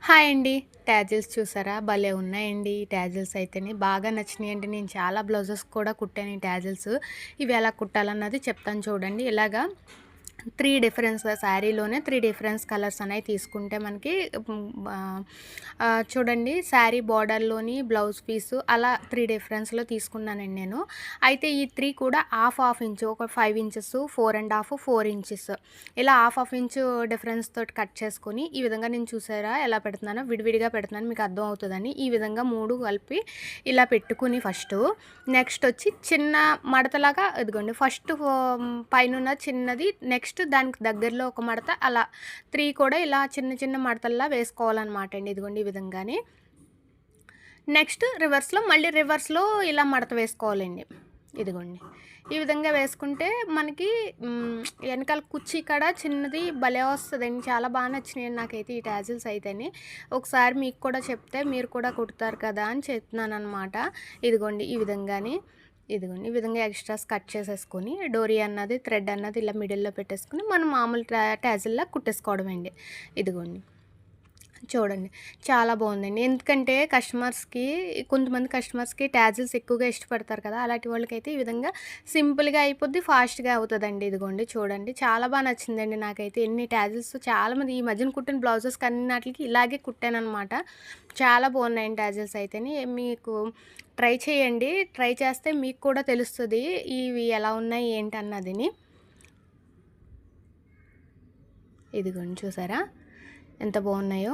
Hi అండి. Tassels చూసారా? భలే ఉన్నాయండి. ఈ టాజిల్స్ అయితేని బాగా నచ్చినాయండి. నేను చాలా బ్లౌజెస్ కూడా కుట్టాను ఈ టాజిల్స్. ఇవి ఎలా కుట్టాలన్నది చెప్తాను చూడండి. ఇలాగా 3 డిఫరెన్స్ శారీలోనే 3 డిఫరెన్స్ కలర్స్ అనేవి తీసుకుంటే మనకి చూడండి శారీ బోర్డర్‌లోని బ్లౌజ్ పీసు అలా 3 డిఫరెన్స్‌లో తీసుకున్నానండి నేను. అయితే ఈ 3 కూడా హాఫ్ ఇంచు ఒక 5 ఇంచెస్, 4 ½ 4 ఇంచెస్ ఇలా హాఫ్ ఇంచు డిఫరెన్స్ తోటి కట్ చేసుకొని ఈ విధంగా నేను చూసారా ఎలా పెడుతున్నానో విడివిడిగా పెడుతున్నాను మీకు అర్థం అవుతదని. ఈ విధంగా 3 కలిపి ఇలా పెట్టుకొని ఫస్టు నెక్స్ట్ వచ్చి చిన్న మడతలాగా ఇదిగోండి ఫస్ట్ పైనున్న చిన్నది నెక్స్ట్ దానికి దగ్గరలో ఒక మడత అలా 3 కూడా ఇలా చిన్న చిన్న మడతల్లా వేసుకోవాలన్నమాట అండి. ఇదిగోండి ఈ విధంగానే. నెక్స్ట్ మళ్ళీ రివర్స్‌లో ఇలా మడత వేసుకోవాలండి. ఇదిగోండి. ఈ విధంగా వేసుకుంటే మనకి ఎనకాల కుర్చీ కాడ చిన్నది భలే వస్తదండి. చాలా బాగా నచ్చినాయండి నాకైతే ఈ టాజిల్స్ అయితేని. ఒకసారి మీకు కూడా చెప్తే మీరు కూడా కుడతారు కదా అని చెప్తున్నాననమాట. ఇదిగోండి ఈ విధంగానే ఇదిగోండి ఈ విధంగా ఎక్స్ట్రాస్ కట్ చేసేసుకొని డోరీ అన్నది థ్రెడ్ అన్నది ఇలా మిడిల్‌లో పెట్టేసుకొని మనం మామూలు టాజిల్‌లా కుట్టేసుకోవడమండి. ఇదిగోండి. చూడండి. చాలా బావుందండి. ఎందుకంటే కొంతమంది కస్టమర్స్‌కి టాజిల్స్ ఎక్కువగా ఇష్టపడతారు కదా! అలాంటి వాళ్ళకైతే ఈ విధంగా సింపుల్‌గా అయిపోద్ది, ఫాస్ట్‌గా అవుతదండి. ఇదిగోండి చూడండి. చాలా బా నచ్చిందండి నాకైతే. ఎన్ని టాజిల్స్ చాలామంది ఈ మధ్యన కుట్టిన బ్లౌజెస్‌కి అన్నిట్లికి ఇలాగే కుట్టాననమాట. చాలా బాగున్నాయండి టాజిల్స్ అయితేని. మీకు ట్రై చేయండి. ట్రై చేస్తే మీకు కూడా తెలుస్తది. ఇవి ఎలా ఉన్నాయి ఏంటన్నదిని. ఇదిగోండి చూసారా? ఎంత బాగున్నాయో.